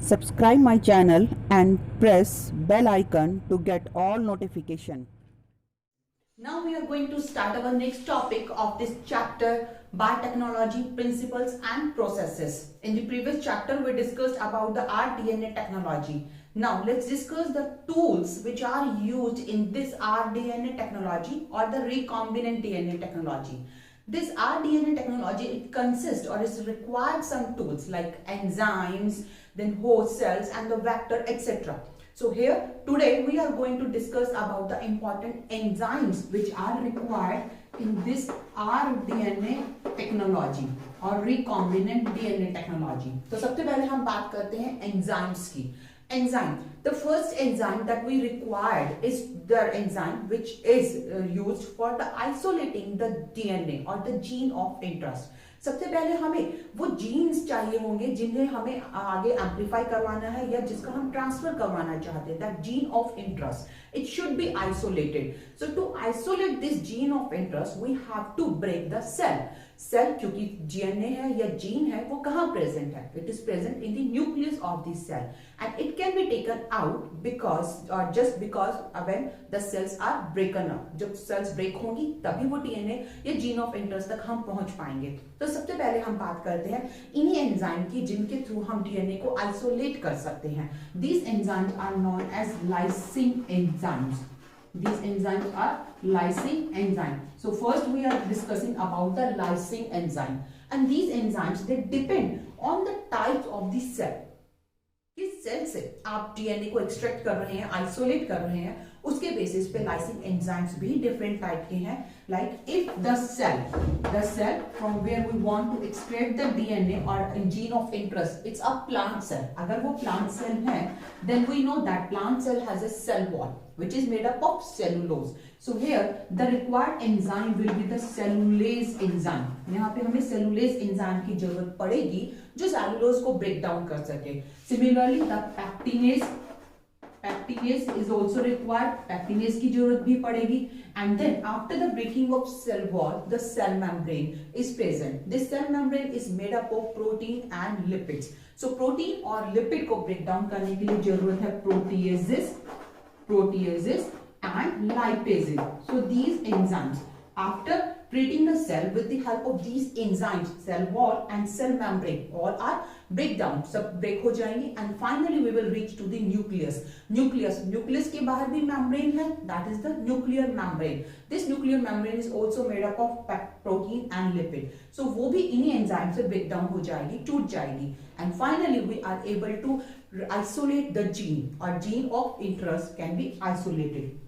Subscribe my channel and press bell icon to get all notification. Now we are going to start our next topic of this chapter, biotechnology principles and processes. In the previous chapter we discussed about the rDNA technology. Now let's discuss the tools which are used in this rDNA technology or the recombinant DNA technology. This rDNA technology, it consists or is required some tools like enzymes, then host cells and the vector, etc. So here today we are going to discuss about the important enzymes which are required in this rDNA technology or recombinant DNA technology. तो सबसे पहले हम बात करते हैं enzymes की. Enzyme. The first enzyme that we required is the enzyme which is used for the isolating the DNA or the gene of interest. सबसे पहले हमें वो जीन्स चाहिए होंगे जिन्हें हमें आगे एम्पलीफाई करवाना है या जिसका हम ट्रांसफर करवाना चाहते हैं. That gene of interest it should be isolated. So to isolate this gene of interest we have to break the cell. Cell क्योंकि डीएनए है या जीन है वो कहाँ प्रेजेंट है? It is present in the nucleus of the cell and it can be taken out because और just because when the cells are broken up. जब cells break होंगी तभी वो डीएनए या जीन ऑफ इंटरेस्ट तक हम पहुंच पाएंगे. तो सबसे पहले हम बात करते हैं इन्हीं एंजाइम की जिनके थ्रू हम डीएनए को आइसोलेट कर सकते हैं. These enzymes are known as lysing enzymes. These enzymes are lysing enzyme. So first we are discussing about the lysing enzyme, and these enzymes they depend on the types of the cell. किस cell से आप DNA को extract कर रहे हैं, isolate कर रहे हैं, उसके बेसिस पे लाइसिंग एंजाइम्स भी डिफरेंट टाइप के हैं. Like if the cell from where we want to extract the DNA और gene of interest, it's a plant cell. अगर वो प्लांट सेल है then we know that plant cell has a cell wall which is made up of cellulose. So here the required enzyme will be the cellulase enzyme. यहाँ पे हमें cellulase enzyme की जरूरत पड़ेगी जो cellulose को break down कर सके. Similarly the pectinase is also required. Pectinase की जरूरत भी पड़ेगी. And then after the breaking of cell wall, the cell membrane is present. This cell membrane is made up of protein and lipids. So protein और lipid को break down करने के लिए जरूरत है proteases and lipases. So these enzymes, after treating the cell with the help of these enzymes, cell wall and cell membrane all are break down, सब break हो जाएंगे and finally we will reach to the nucleus. Nucleus के बाहर भी membrane है, that is the nuclear membrane. This nuclear membrane is also made up of protein and lipid. So वो भी इन्हीं enzymes से break down हो जाएगी, टूट जाएगी and finally we are able to isolate the gene or gene of interest can be isolated.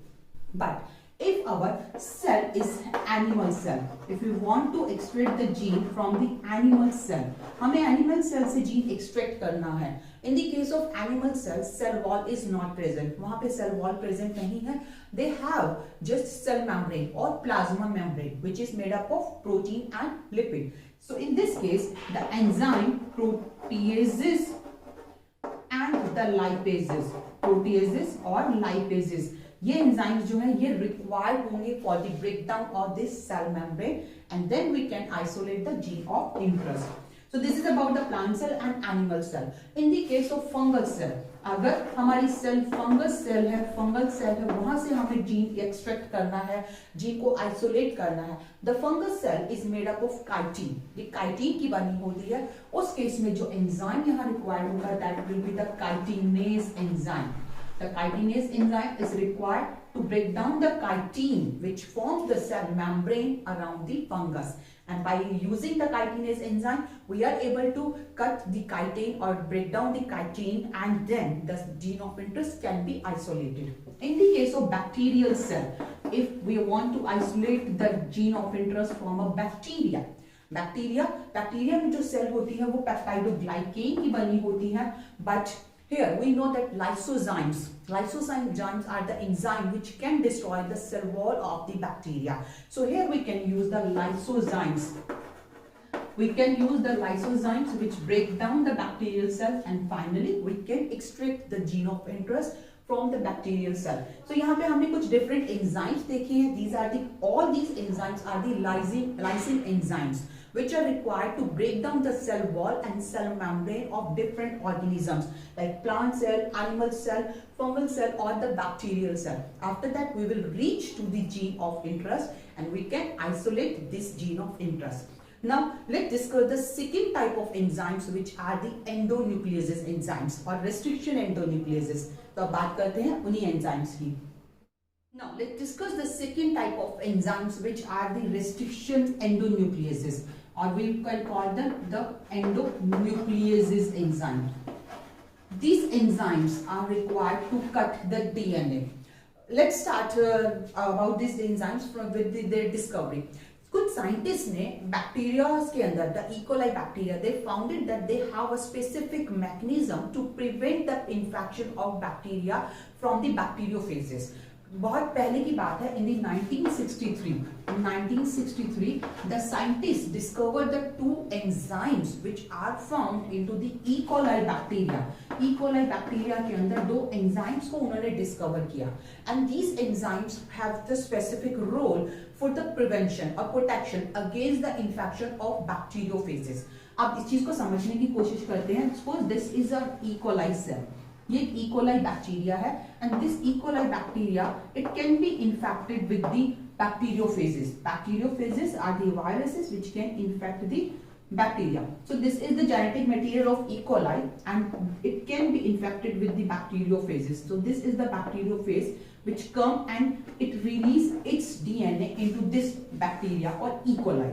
But if our cell is animal cell, if we want to extract the gene from the animal cell, हमें animal cell से gene extract करना है. In the case of animal cells, cell wall is not present. वहाँ पे cell wall present नहीं है. They have just cell membrane or plasma membrane, which is made up of protein and lipid. So in this case, the enzyme proteases and the proteases or lipases, ये enzymes जो है ये required होंगे for the breakdown of this cell membrane and then we can isolate the gene of interest. So this is about the plant cell and animal cell. In the case of fungal cell, अगर हमारी cell fungal cell है वहां से हमें gene extract करना है, gene को isolate करना है. The fungal cell is made up of chitin. ये काइटिन की बनी होती है. उस केस में जो एंजाइम यहाँ रिक्वायर्ड होगा that will be the chitinase enzyme. The chitinase enzyme is required to break down the chitin which forms the cell membrane around the fungus. And by using the chitinase enzyme, we are able to cut the chitin or break down the chitin and then the gene of interest can be isolated. In the case of bacterial cell, if we want to isolate the gene of interest from a bacteria में जो cell होती है वो peptidoglycan की बनी होती है. But here we know that lysozymes are the enzyme which can destroy the cell wall of the bacteria. So here we can use the lysozymes. Which break down the bacterial cell and finally we can extract the gene of interest from the bacterial cell. So यहाँ पे हमने कुछ different enzymes देखे हैं. These are the all these enzymes are the lysine enzymes which are required to break down the cell wall and cell membrane of different organisms like plant cell, animal cell, fungal cell or the bacterial cell. After that we will reach to the gene of interest and we can isolate this gene of interest. Now let's discuss the second type of enzymes which are the endonucleases enzymes or restriction endonucleases. तो अब बात करते हैं उन्हीं enzymes की. Now let's discuss the second type of enzymes which are the restriction endonucleases or we can call them the endonucleases enzyme. These enzymes are required to cut the DNA. Let's start about these enzymes with their discovery. कुछ scientist ने bacteria के अंदर the E coli bacteria they founded that they have a specific mechanism to prevent the infection of bacteria from the bacteriophages. बहुत पहले की बात है. इन 1963 the scientists discovered the two enzymes which are found into the E. coli bacteria. E. coli bacteria के अंदर दो enzymes को उन्होंने discover किया and these enzymes have the specific role for the prevention or protection against the infection of bacteriophages. अब इस चीज को समझने की कोशिश करते हैं. Suppose this is a E. coli cell. ये एक E. coli बैक्टीरिया है and this E. coli bacteria it can be infected with the bacteriophages. Bacteriophages are the viruses which can infect the bacteria. So this is the genetic material of E. coli and it can be infected with the bacteriophages. So this is the bacteriophage which come and it release its DNA into this bacteria or E. coli.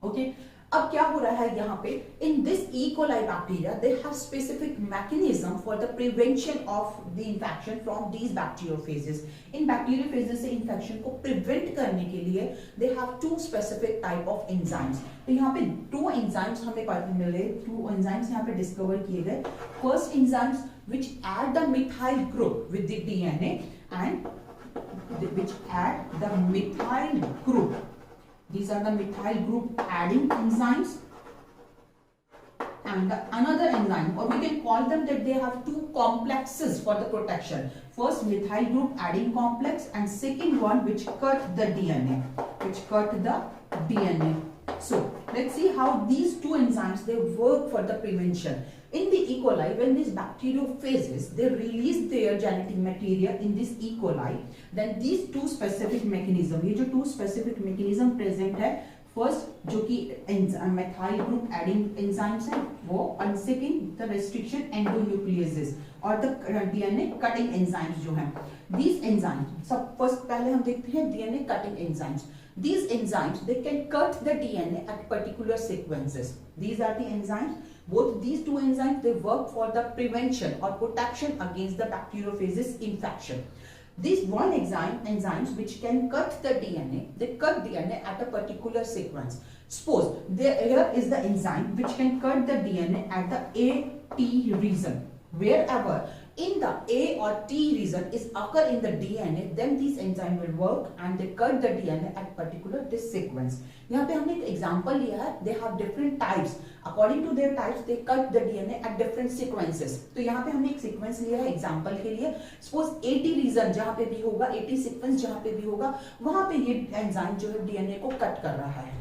Okay. अब क्या हो रहा है यहाँ पे in this E. coli bacteria they have specific mechanism for the prevention of the infection from these bacteriophages. In bacteriophages से infection को prevent करने के लिए they have two specific type of enzymes. तो यहाँ पे two enzymes हमें पता मिले. two enzymes यहाँ पे discover किए गए. First enzymes which add the methyl group with the DNA and which add the methyl group. These are the methyl group adding enzymes and another enzyme or we can call them that they have two complexes for the protection. First methyl group adding complex and second one which cut the DNA. So let's see how these two enzymes they work for the prevention. In the E. coli, when these bacteriophages they release their genetic material in this E. coli, then these two specific mechanism, ये जो two specific mechanism present है, first जो कि methyl group adding enzymes है वो, and second the restriction endonucleases और the DNA cutting enzymes जो हैं. These enzymes, सब first पहले हम देखते हैं DNA cutting enzymes. These enzymes they can cut the DNA at particular sequences. These are the enzymes. Both these two enzymes they work for the prevention or protection against the bacteriophages infection. These one enzymes which can cut the DNA, they cut DNA at a particular sequence. Suppose here is the enzyme which can cut the DNA at the A-T region. Wherever in the A or T region is occur in the DNA, then these enzyme will work and they cut the DNA at particular this sequence. यहाँ पे हमने एक example लिया है. They have different types. According to their types, they cut the DNA at different sequences. तो यहाँ पे हमने एक sequence लिया है example के लिए. Suppose 80 region जहाँ पे भी होगा, 80 sequence जहाँ पे भी होगा, वहाँ पे ये enzyme जो है DNA को cut कर रहा है.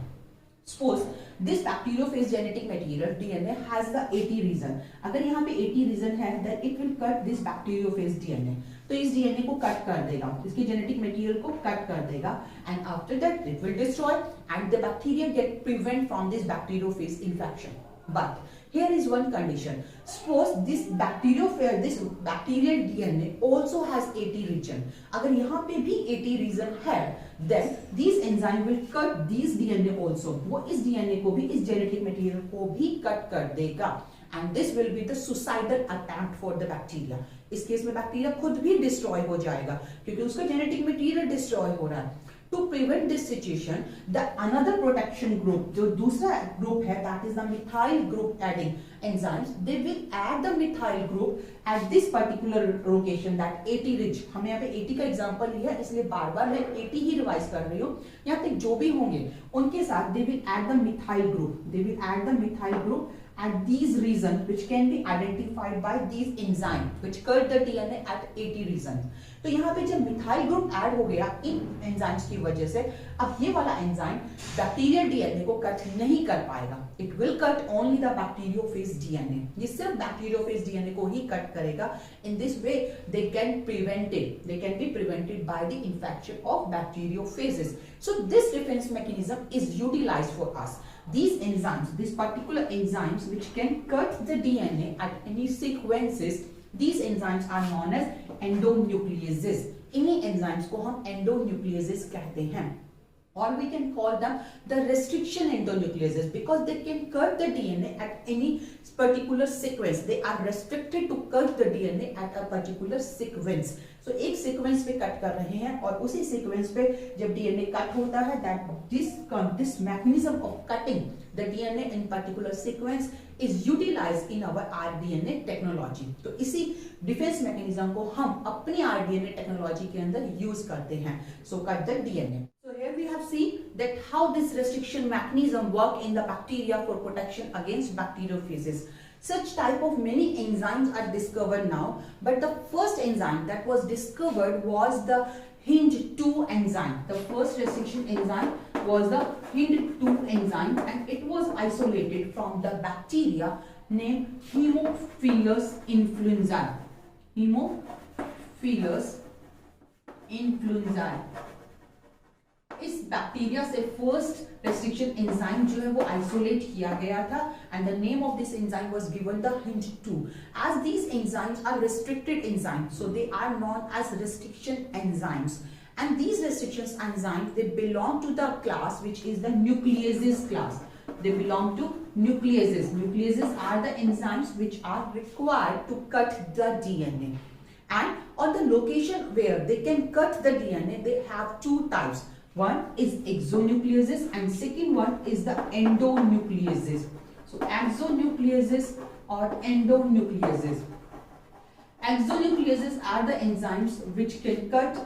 Suppose this bacteriophage genetic material DNA has the 80 region. अगर यहाँ पे 80 region है, then it will cut this bacteriophage DNA. तो इस DNA को कट कर देगा, इसके genetic material को कट कर देगा, and after that it will destroy and the bacteria get prevent from this bacteriophage infection. But here is one condition. Suppose this bacterial DNA also has 80 region. अगर यहाँ पे भी 80 region है, then these enzyme will cut these DNA also. वो इस DNA को भी, इस genetic material को भी cut कर देगा. And this will be the suicidal attempt for the bacteria. इस केस में बैक्टीरिया खुद भी डिस्ट्रॉय हो जाएगा क्योंकि उसका जेनेटिक मटेरियल डिस्ट्रॉय हो रहा है. To prevent this situation, the another protection group, जो दूसरा group है, that is the methyl group adding enzymes, they will add the methyl group at this particular location, that 80 ridge. हमने यहाँ पे 80 का example लिया, इसलिए बार-बार मैं 80 ही रिवाइज कर रही हूँ. यहाँ तक जो भी होंगे, उनके साथ they will add the methyl group. They will add the methyl group at these regions which can be identified by these enzymes which cut the DNA at 80 regions. तो यहाँ पे जब मिथाइल ग्रुप ऐड हो गया इन enzymes की वजह से, अब ये वाला एंजाइम बैक्टीरियल डीएनए को कट नहीं कर पाएगा. It will cut only the bacteriophage DNA. ये सिर्फ बैक्टीरियोफेज डीएनए को ही कट करेगा. In this way they can be prevented by the infection of bacteriophages. So this defense mechanism is utilized for us. These enzymes, these particular enzymes which can cut the DNA at any sequences, these enzymes are known as endonucleases. इन्हीं enzymes को हम endonucleases कहते हैं. Or we can call them the restriction endonucleases because they can cut the DNA at any particular sequence. They are restricted to cut the DNA at a particular sequence. So एक sequence पे cut कर रहे हैं और उसी sequence पे जब DNA cut होता है, that this mechanism of cutting the DNA in particular sequence is utilized in our rDNA technology. तो इसी defense mechanism को हम अपनी rDNA technology के अंदर use करते हैं. So cut the DNA. So here we have seen that how this restriction mechanism work in the bacteria for protection against bacteriophages. Such type of many enzymes are discovered now, but the first enzyme that was discovered was the Hind2 enzyme. The first restriction enzyme was the Hind2 enzyme, and it was isolated from the bacteria named Haemophilus influenzae. Haemophilus influenzae. इस bacteria से first restriction enzyme जो है वो isolate किया गया था, and the name of this enzyme was given the Hind2. As these enzymes are restricted enzymes, so they are known as restriction enzymes. And these restriction enzymes, they belong to the class which is the nucleases class. They belong to nucleases. Nucleases are the enzymes which are required to cut the DNA. And on the location where they can cut the DNA, they have two types. One is exonucleases and second one is the endonucleases. So exonucleases or endonucleases. Exonucleases are the enzymes which can cut.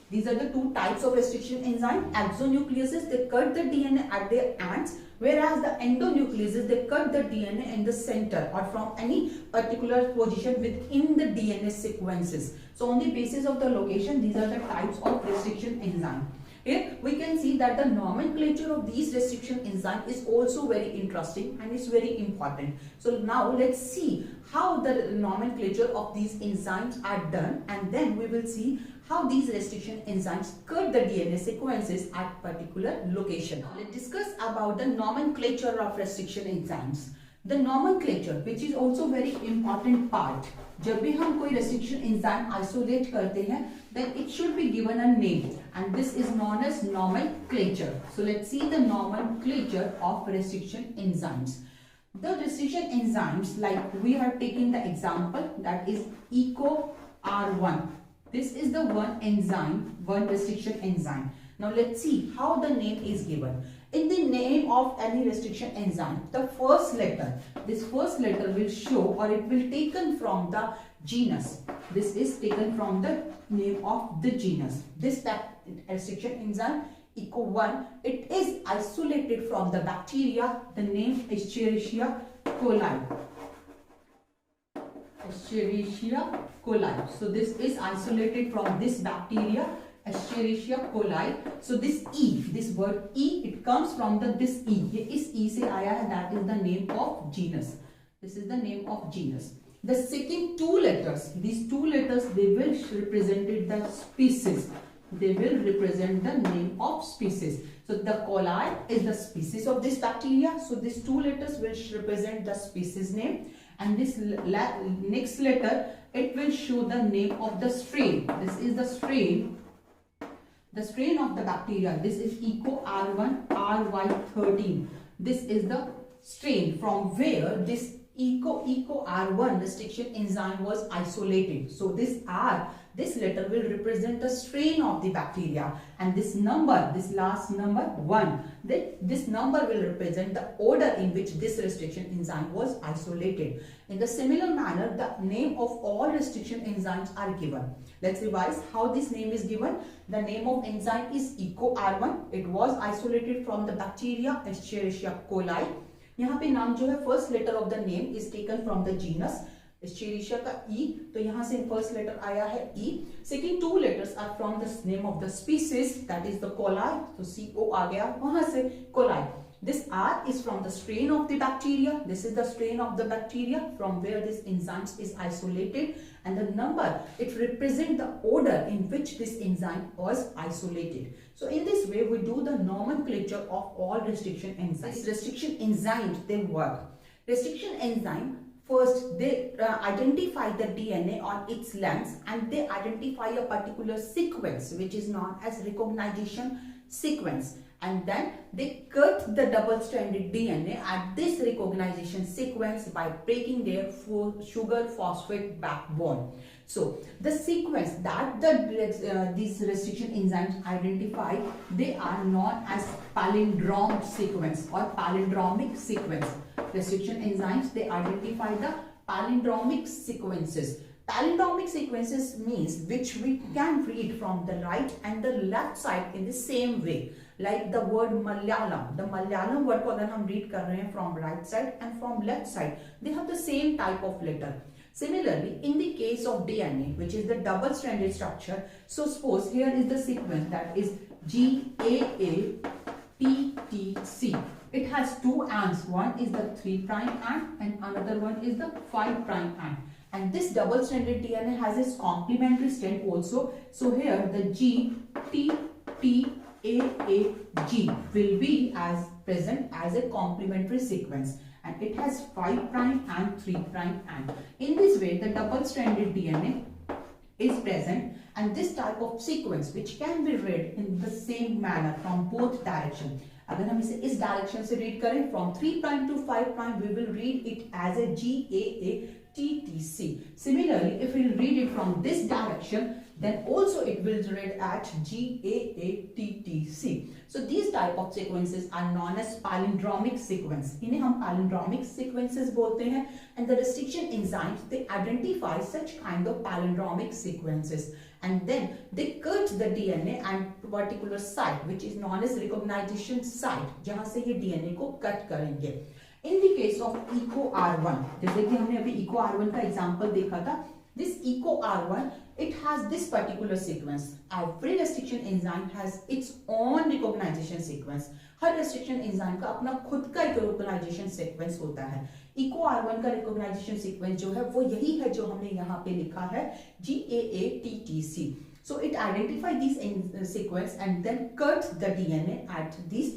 These are the two types of restriction enzyme. Exonucleases, they cut the DNA at their ends, whereas the endonucleases, they cut the DNA in the center or from any particular position within the DNA sequences. So on the basis of the location, these are the types of restriction enzyme. Here we can see that the nomenclature of these restriction enzyme is also very interesting and is very important. So now let's see how the nomenclature of these enzymes are done, and then we will see how these restriction enzymes cut the DNA sequences at particular location. Let's discuss about the nomenclature of restriction enzymes. The nomenclature, which is also very important part. जब भी हम कोई restriction enzyme isolate करते हैं, then it should be given a name, and this is known as nomenclature. So let's see the nomenclature of restriction enzymes. The restriction enzymes, like we have taken the example, that is EcoR1. This is the one enzyme, one restriction enzyme. Now let's see how the name is given. In the name of any restriction enzyme, the first letter, this first letter will show, or it will taken from the genus. This is taken from the name of the genus. This restriction enzyme ECO1, it is isolated from the bacteria. The name is Escherichia coli. Escherichia coli. So this is isolated from this bacteria, Escherichia coli. So this E, this word E, it comes from this E. ये इस E से आया है. That is the name of genus. This is the name of genus. The second two letters, these two letters, they will represent the species. They will represent the name of species. So the coli is the species of this bacteria. So these two letters will represent the species name. And this next letter, it will show the name of the strain. This is the strain. The strain of the bacteria. This is EcoR1 RY13. This is the strain from where this EcoR1 restriction enzyme was isolated. So this R, this letter will represent the strain of the bacteria, and this number, this last number 1, this number will represent the order in which this restriction enzyme was isolated. In the similar manner, the name of all restriction enzymes are given. Let's revise how this name is given. The name of enzyme is EcoR1. It was isolated from the bacteria Escherichia coli. यहाँ पे नाम जो है first letter of the name is taken from the genus Escherichia का E, तो यहाँ से first letter आया है E. Second two letters are from the name of the species that is the coli, तो CO आ गया वहां से coli. This R is from the strain of the bacteria. This is the strain of the bacteria from where this enzyme is isolated, and the number it represents the order in which this enzyme was isolated. So in this way we do the nomenclature of all restriction enzymes. Restriction enzymes, they work. Restriction enzyme, first they identify the DNA on its length, and they identify a particular sequence which is known as recognition sequence, and then they cut the double-stranded DNA at this recognition sequence by breaking their sugar phosphate backbone. So the sequence that these restriction enzymes identify, they are known as palindrome sequence or palindromic sequence. Restriction enzymes, they identify the palindromic sequences. Palindromic sequences means which we can read from the right and the left side in the same way. Like the word Malayalam, the Malayalam word को अगर हम read कर रहे हैं from right side and from left side, they have the same type of letter. Similarly, in the case of DNA, which is the double-stranded structure, so suppose here is the sequence that is GAATTC. It has two ends. One is the 3' end and another one is the 5' end. And this double-stranded DNA has its complementary strand also. So here the GTTAAG will be as present as a complementary sequence, and it has 5' and 3' end. In this way, the double-stranded DNA is present, and this type of sequence which can be read in the same manner from both directions. अगर हम इसे इस direction से read करें from 3' to 5', we will read it as a GAATTC. Similarly, if we read it from this direction, then also it will read at GAATTC. So these type of sequences are known as palindromic sequence. इन्हें हम palindromic sequences बोलते हैं, and the restriction enzymes, they identify such kind of palindromic sequences, and then they cut the DNA and particular site which is known as recognition site, जहां से ये DNA को cut करेंगे. In the case of EcoR1, जैसे कि हमने अभी EcoR1 का एग्जांपल देखा था, this EcoR1, it has this particular sequence. Every restriction enzyme has its own recognition sequence. Her restriction enzyme का अपना खुद का recognition sequence होता है. EcoR1 का recognition sequence जो है वो यही है जो हमने यहाँ पे लिखा है GAATTC. So it identifies this sequence and then cuts the DNA at this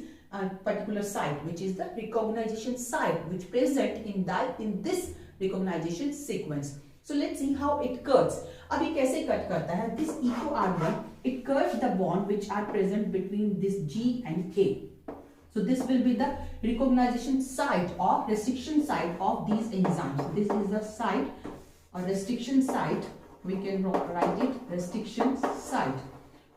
particular site, which is the recognition site which present in this recognition sequence. So let's see how it cuts. अब ये कैसे cut करता है? This EcoR1, it cuts the bond which are present between this G and K. So this will be the recognition site or restriction site of these enzymes. This is the site or restriction site. We can write it restriction site.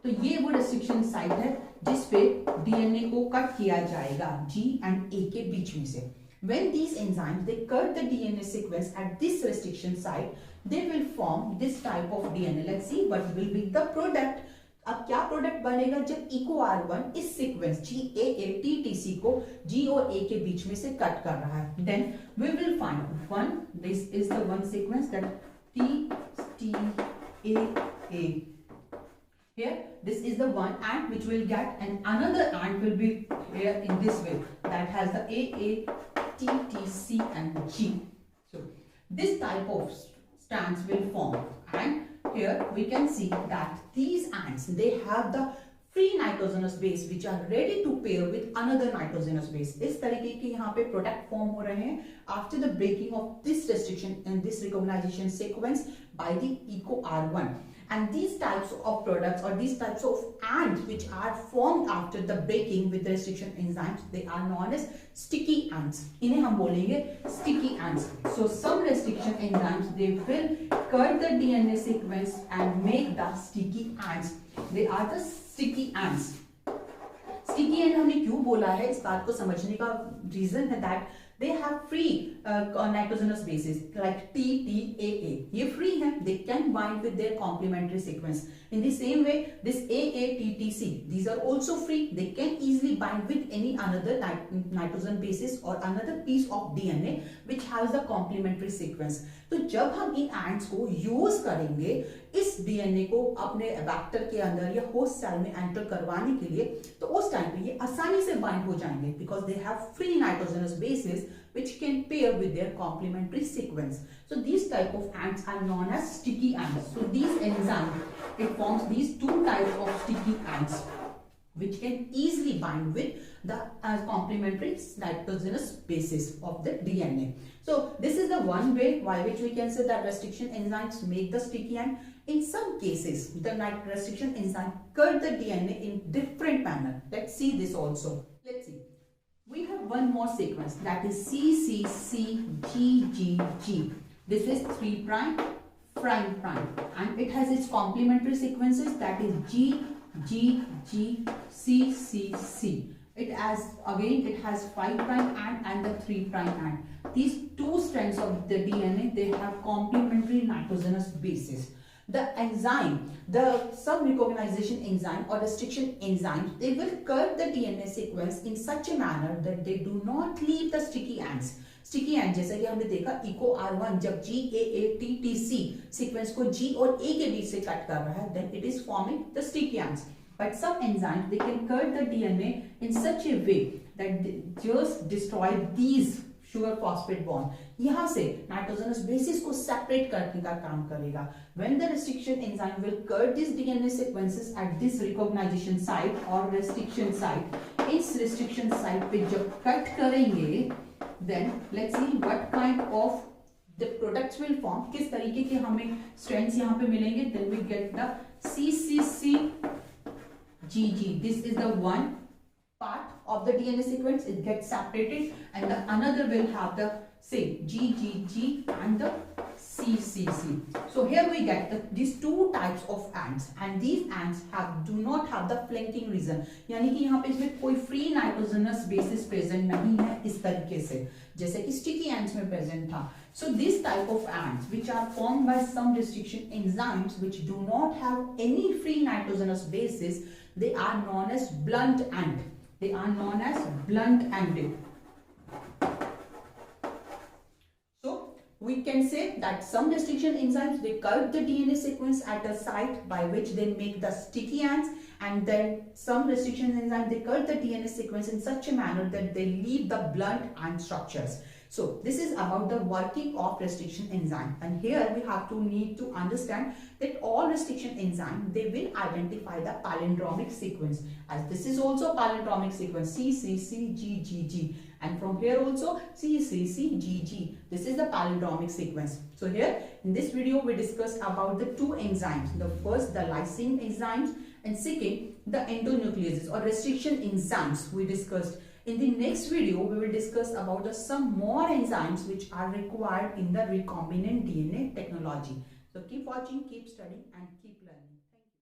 तो ये वो restriction site है जिस पे DNA को cut किया जाएगा G and A के बीच में से. When these enzymes they cut the DNA sequence at this restriction site, they will form this type of DNA. Let's see what will be the product. अब क्या product बनेगा जब EcoR1 इस sequence GAATTC को G और A के बीच में से कट कर रहा है. Then we will find one. This is the one sequence that TAA. Here, this is the one ant which will get, and another ant will be here in this way that has the AATTC and G. So this type of strands will form, and here we can see that these ants they have the free nitrogenous base which are ready to pair with another nitrogenous base. इस तरीके के यहाँ पे product form हो रहे हैं after the breaking of this restriction and this recognition sequence by the EcoR1. And these types of products or these types of ants which are formed after the breaking with the restriction enzymes, they are known as sticky ants. इन्हें हम बोलेंगे sticky ants. So some restriction enzymes they will cut the DNA sequence and make the sticky ants. They are the sticky ants. Sticky ant हमने क्यों बोला है? इस बात को समझने का रीजन है that they have free nitrogenous bases like TTAA. ये free है, they can bind with their complementary sequence. In the same way, this AATTC, these are also free. They can easily bind with any another nitrogen basis or another piece of DNA which has the complementary sequence. तो जब हम इन ends को use करेंगे इस DNA को अपने vector के अंदर या होस्ट सेल में एंटर करवाने के लिए, तो उस टाइम पे ये आसानी से बाइंड हो जाएंगे because they have free nitrogenous bases which can pair with their complementary sequence. So these type of ants are known as sticky ants. So these enzymes, it forms these two types of sticky ants which can easily bind with the complementary nitrogenous basis of the DNA. So this is the one way by which we can say that restriction enzymes make the sticky ant. In some cases, the restriction enzyme cut the DNA in different manner. Let's see this also. Let's see. We have one more sequence, that is CCCGGG. This is 3 prime, prime, and it has its complementary sequences, that is GGGCCC. It has 5 prime and the 3 prime end. These two strands of the DNA, they have complementary nitrogenous bases. The enzyme, the sub-recognition enzyme or restriction enzymes, they will cut the DNA sequence in such a manner that they do not leave the sticky ends. Sticky end जैसा कि हमने देखा EcoR1 जब GAATTC sequence को G और A के बीच से cut कर रहा है, then it is forming the sticky ends. But some enzymes, they can cut the DNA in such a way that they just destroy these sugar phosphate bond. यहाँ से nitrogenous basis को separate करने का काम करेगा. When the restriction enzyme will cut these DNA sequences at this recognition site or restriction site, इस restriction site पे जब cut करेंगे, then let's see what kind of the products will form. किस तरीके के हमें strands यहाँ पे मिलेंगे? Then we get the CCCGG. This is the one part of the DNA sequence. It gets separated, and the another will have the same GGG and the CCC. So here we get these two types of ants, and these ants do not have the flanking region. यानी कि यहाँ पे इसमें कोई free nitrogenous basis present नहीं है इस तरीके से जैसे कि sticky ants में present था. So this type of ants which are formed by some restriction enzymes which do not have any free nitrogenous basis, they are known as blunt ant. They are known as blunt-ended. So we can say that some restriction enzymes, they cut the DNA sequence at a site by which they make the sticky ants, and then some restriction enzymes, they cut the DNA sequence in such a manner that they leave the blunt ant structures. So this is about the working of restriction enzyme, and here we have to need to understand that all restriction enzyme, they will identify the palindromic sequence, as this is also palindromic sequence CCCGGG, and from here also CCCGG. This is the palindromic sequence. So here in this video we discussed about the two enzymes. The first, the lysine enzymes, and second, the endonucleases or restriction enzymes we discussed. In the next video, we will discuss about some more enzymes which are required in the recombinant DNA technology. So keep watching, keep studying, and keep learning.